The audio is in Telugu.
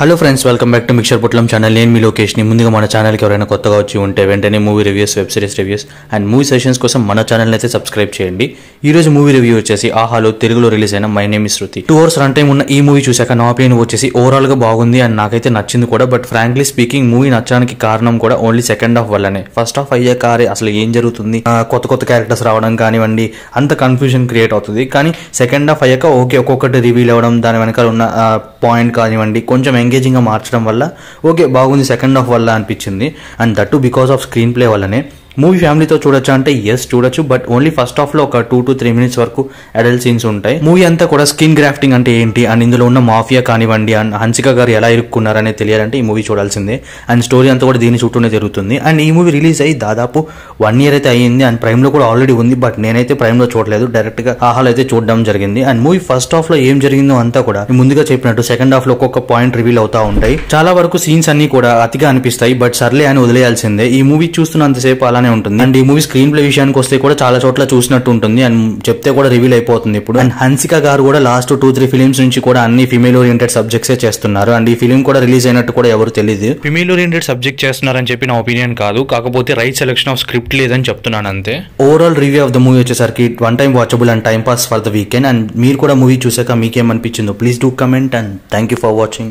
Hello friends, welcome back to mixture Potlam channel. నేను మీ లోకేష్ని. ముందుగా మన ఛానల్కి ఎవరైనా కొత్తగా వచ్చి ఉంటే వెంటనే movie reviews, web series reviews and movie sessions కోసం మన ఛానల్ని అయితే సబ్స్క్రైబ్ చేయండి. ఈ రోజు మూవీ రివ్యూ వచ్చేసి ఆహాలో తెలుగులో రిలీజ్ అయిన my name is Shruti. 2 hours run time ఉన్న ఈ మూవీ చూశాక నా ఒపీనియన్ వచ్చేసి ఓవరాల్ గా బాగుంది అండ్ నాకైతే నచ్చింది కూడా. బట్ ఫ్రాంక్లీ స్పీకింగ్ మూవీ నచ్చడానికి కారణం కూడా ఓన్లీ సెకండ్ హాఫ్ వల్లనే. ఫస్ట్ హాఫ్ అయ్యాక అసలు ఏం జరుగుతుంది, కొత్త క్యారెక్టర్స్ రావడం కానివ్వండి, అంత కన్ఫ్యూజన్ క్రియేట్ అవుతుంది. కానీ సెకండ్ హాఫ్ అయ్యాక ఓకే, ఒక్కొక్కటి రివీల్ అవ్వడం, దాని వెనకాల ఉన్న పాయింట్ కానివ్వండి కొంచెం ఎంగేజింగ్ గా మార్చడం వల్ల ఓకే బాగుంది సెకండ్ హాఫ్ వల్ల అనిపించింది. And that because off screen play వల్లనే. మూవీ ఫ్యామిలీతో చూడొచ్చా అంటే ఎస్ చూడొచ్చు, బట్ ఓన్లీ ఫస్ట్ హాఫ్ లో ఒక 2 to 3 minutes వరకు అడల్ట్ సీన్స్ ఉంటాయి. మూవీ అంతా కూడా స్కిన్ గ్రాఫ్టింగ్ అంటే ఏంటి అండ్ ఇందులో ఉన్న మాఫియా కానివ్వండి అండ్ హన్సిక గారు ఎలా ఇరుక్కున్నారనే తెలియాలంటే ఈ మూవీ చూడాల్సిందే. అండ్ స్టోరీ అంతా కూడా దీని చుట్టూనే జరుగుతుంది. అండ్ ఈ మూవీ రిలీజ్ అయ్యి దాదాపు 1 year అయితే అయ్యింది అండ్ ప్రైమ్ లో కూడా ఆల్రెడీ ఉంది. బట్ నేనైతే ప్రైమ్ లో చూడలేదు, డైరెక్ట్ గా ఆహాలో అయితే చూడడం జరిగింది. అండ్ మూవీ ఫస్ట్ హాఫ్ లో ఏం జరిగిందో అంతా కూడా ముందుగా చెప్పినట్టు సెకండ్ హాఫ్ లో ఒక్కొక్క పాయింట్ రివీల్ అవుతా ఉంటాయి. చాలా వరకు సీన్స్ అన్ని కూడా అతిగా అనిపిస్తాయి, బట్ సర్లే అని వదిలేయాల్సిందే. ఈ మూవీ చూస్తున్నంతసేపు అలానే ఉంటుంది. అండ్ ఈ మూవీ స్క్రీన్ ప్లే విషయానికి వస్తే కూడా చాలా చోట్ల చూసినట్టు ఉంటుంది అండ్ చెప్తే కూడా రివీల్ అయిపోతుంది ఇప్పుడు. అండ్ హన్సిక గారు కూడా లాస్ట్ 2-3 ఫిలిమ్స్ నుంచి కూడా అన్ని ఫిమేల్ ఓరియంటెడ్ సబ్జెక్ట్సే చేస్తున్నారు. అండ్ ఈ ఫిలిం కూడా రిలీజ్ అయినట్టు కూడా ఎవరు తెలియదు. ఫిమేల్ ఓరియంటెడ్ సబ్జెక్ట్ చేస్తున్నారని చెప్పి నా ఒపీనియన్ కాదు, కాకపోతే రైట్ సెలెక్షన్ ఆఫ్ స్క్రిప్ట్ లేదని చెప్తున్నాను అంతే. Overall review of the movie వచ్చేసరికి 1 time watchable and time pass for the weekend. And మీరు కూడా మూవీ చూసాక మీకేమనిపించిందో please do comment and thank you for watching.